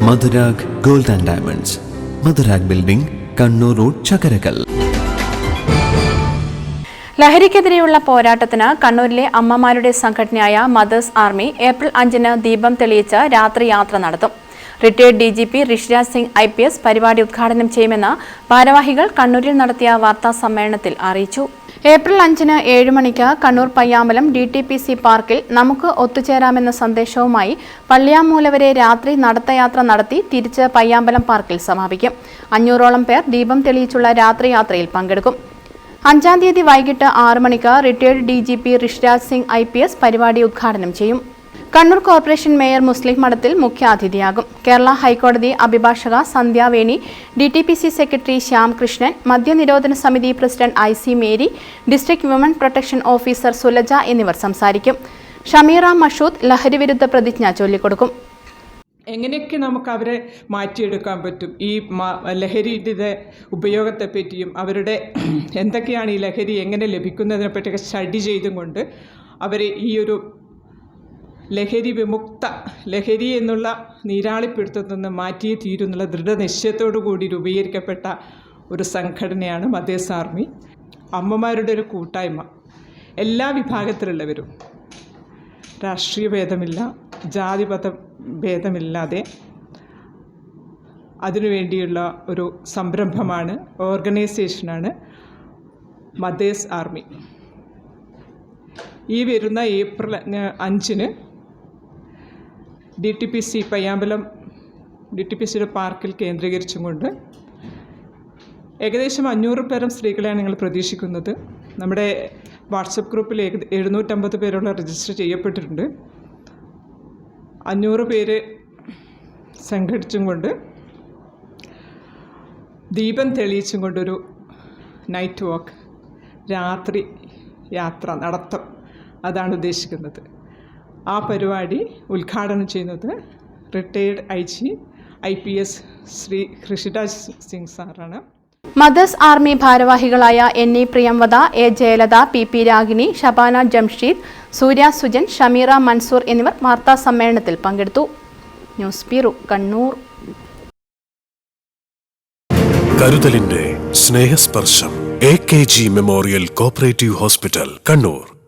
Madhurag gold and diamonds, Madhurag building, Kannur road, Chakkarakkal. ലഹരിക്കെതിരെയുള്ള പോരാട്ടത്തിന് കണ്ണൂരിലെ അമ്മമാരുടെ സംഘടനയായ മദേഴ്സ് ആർമി ഏപ്രിൽ 5-ന് ദീപം തെളിയിച്ച് രാത്രി യാത്ര നടത്തും. Retired DGP Rishiraj Singh IPS പരിപാടി ഉദ്ഘാടനം ചെയ്യുമെന്ന് ഭാരവാഹികൾ കണ്ണൂരിൽ നടത്തിയ വാർത്താ സമ്മേളനത്തിൽ അറിയിച്ചു. ഏപ്രിൽ 5-ന് 7 മണിക്ക് കണ്ണൂർ പയ്യാമ്പലം DTPC പാർക്കിൽ നമുക്ക് ഒത്തുചേരാമെന്ന സന്ദേശവുമായി പള്ളിയാമൂല വരെ രാത്രി നടത്തയാത്ര നടത്തി തിരിച്ച് പയ്യാമ്പലം പാർക്കിൽ സമാപിക്കും. 500ഓളം പേർ ദീപം തെളിയിച്ചുള്ള രാത്രി യാത്രയിൽ പങ്കെടുക്കും. 5-ാം തീയതി വൈകിട്ട് 6 മണിക്ക് retired DGP Rishiraj Singh IPS പരിപാടി ഉദ്ഘാടനം ചെയ്യും. കണ്ണൂർ കോർപ്പറേഷൻ മേയർ മുസ്ലിം മഠത്തിൽ മുഖ്യാതിഥിയാകും. കേരള ഹൈക്കോടതി അഭിഭാഷക സന്ധ്യാവേണി, DTPC സെക്രട്ടറി ശ്യാം കൃഷ്ണൻ, മദ്യനിരോധന സമിതി president IC Mary, district women protection officer Sulaja എന്നിവർ സംസാരിക്കും. ഷമീറ മഷൂദ് ലഹരിവിരുദ്ധ പ്രതിജ്ഞ ചൊല്ലിക്കൊടുക്കും. എങ്ങനെയൊക്കെ നമുക്ക് അവരെ മാറ്റിയെടുക്കാൻ പറ്റും, ഈ ലഹരിയുടെ ഉപയോഗത്തെപ്പറ്റിയും അവരുടെ എന്തൊക്കെയാണ് ഈ ലഹരി എങ്ങനെ ലഭിക്കുന്നതിനെ പറ്റിയൊക്കെ സ്റ്റഡി ചെയ്തും കൊണ്ട് അവരെ ഈ ഒരു ലഹരി വിമുക്ത, ലഹരി എന്നുള്ള നീരാളിപ്പിടുത്തത്തിൽ നിന്ന് മാറ്റിയേ തീരുന്നുള്ള ദൃഢനിശ്ചയത്തോടു കൂടി രൂപീകരിക്കപ്പെട്ട ഒരു സംഘടനയാണ് മദേഴ്സ് ആർമി. അമ്മമാരുടെ ഒരു കൂട്ടായ്മ, എല്ലാ വിഭാഗത്തിലുള്ളവരും, രാഷ്ട്രീയ ഭേദമില്ല, ജാതിമത ഭേദമില്ലാതെ അതിനുവേണ്ടിയുള്ള ഒരു സംരംഭമാണ്, ഓർഗനൈസേഷനാണ് മദേഴ്സ് ആർമി. ഈ വരുന്ന ഏപ്രിൽ 5-ന് DTPC പയ്യാമ്പലം DTPCയുടെ പാർക്കിൽ കേന്ദ്രീകരിച്ചും കൊണ്ട് ഏകദേശം 500 പേരും സ്ത്രീകളെയാണ് ഞങ്ങൾ പ്രതീക്ഷിക്കുന്നത്. നമ്മുടെ വാട്സപ്പ് ഗ്രൂപ്പിൽ 750 പേരോളം രജിസ്റ്റർ ചെയ്യപ്പെട്ടിട്ടുണ്ട്. 500 പേര് സംഘടിച്ചും കൊണ്ട് ദീപം തെളിയിച്ചും കൊണ്ടൊരു നൈറ്റ് വാക്ക്, രാത്രി യാത്ര, നടത്തം, അതാണ് ഉദ്ദേശിക്കുന്നത്. ആ പരിപാടി ഉദ്ഘാടനം ചെയ്യുന്നത് റിട്ടയർഡ് IPS ശ്രീ ഋഷിരാജ് സിംഗ് സാറാണ്. മദേഴ്സ് ആർമി ഭാരവാഹികളായ NE Priyamvada, A Jayalatha, PP Ragini, Shabana Jamsheed, Surya Sujan, Shameera Mansoor എന്നിവർ വാർത്താ സമ്മേളനത്തിൽ പങ്കെടുത്തു. News bureau, Kannur. കരുതലിന്റെ സ്നേഹസ്പർശം AKG memorial cooperative hospital, Kannur.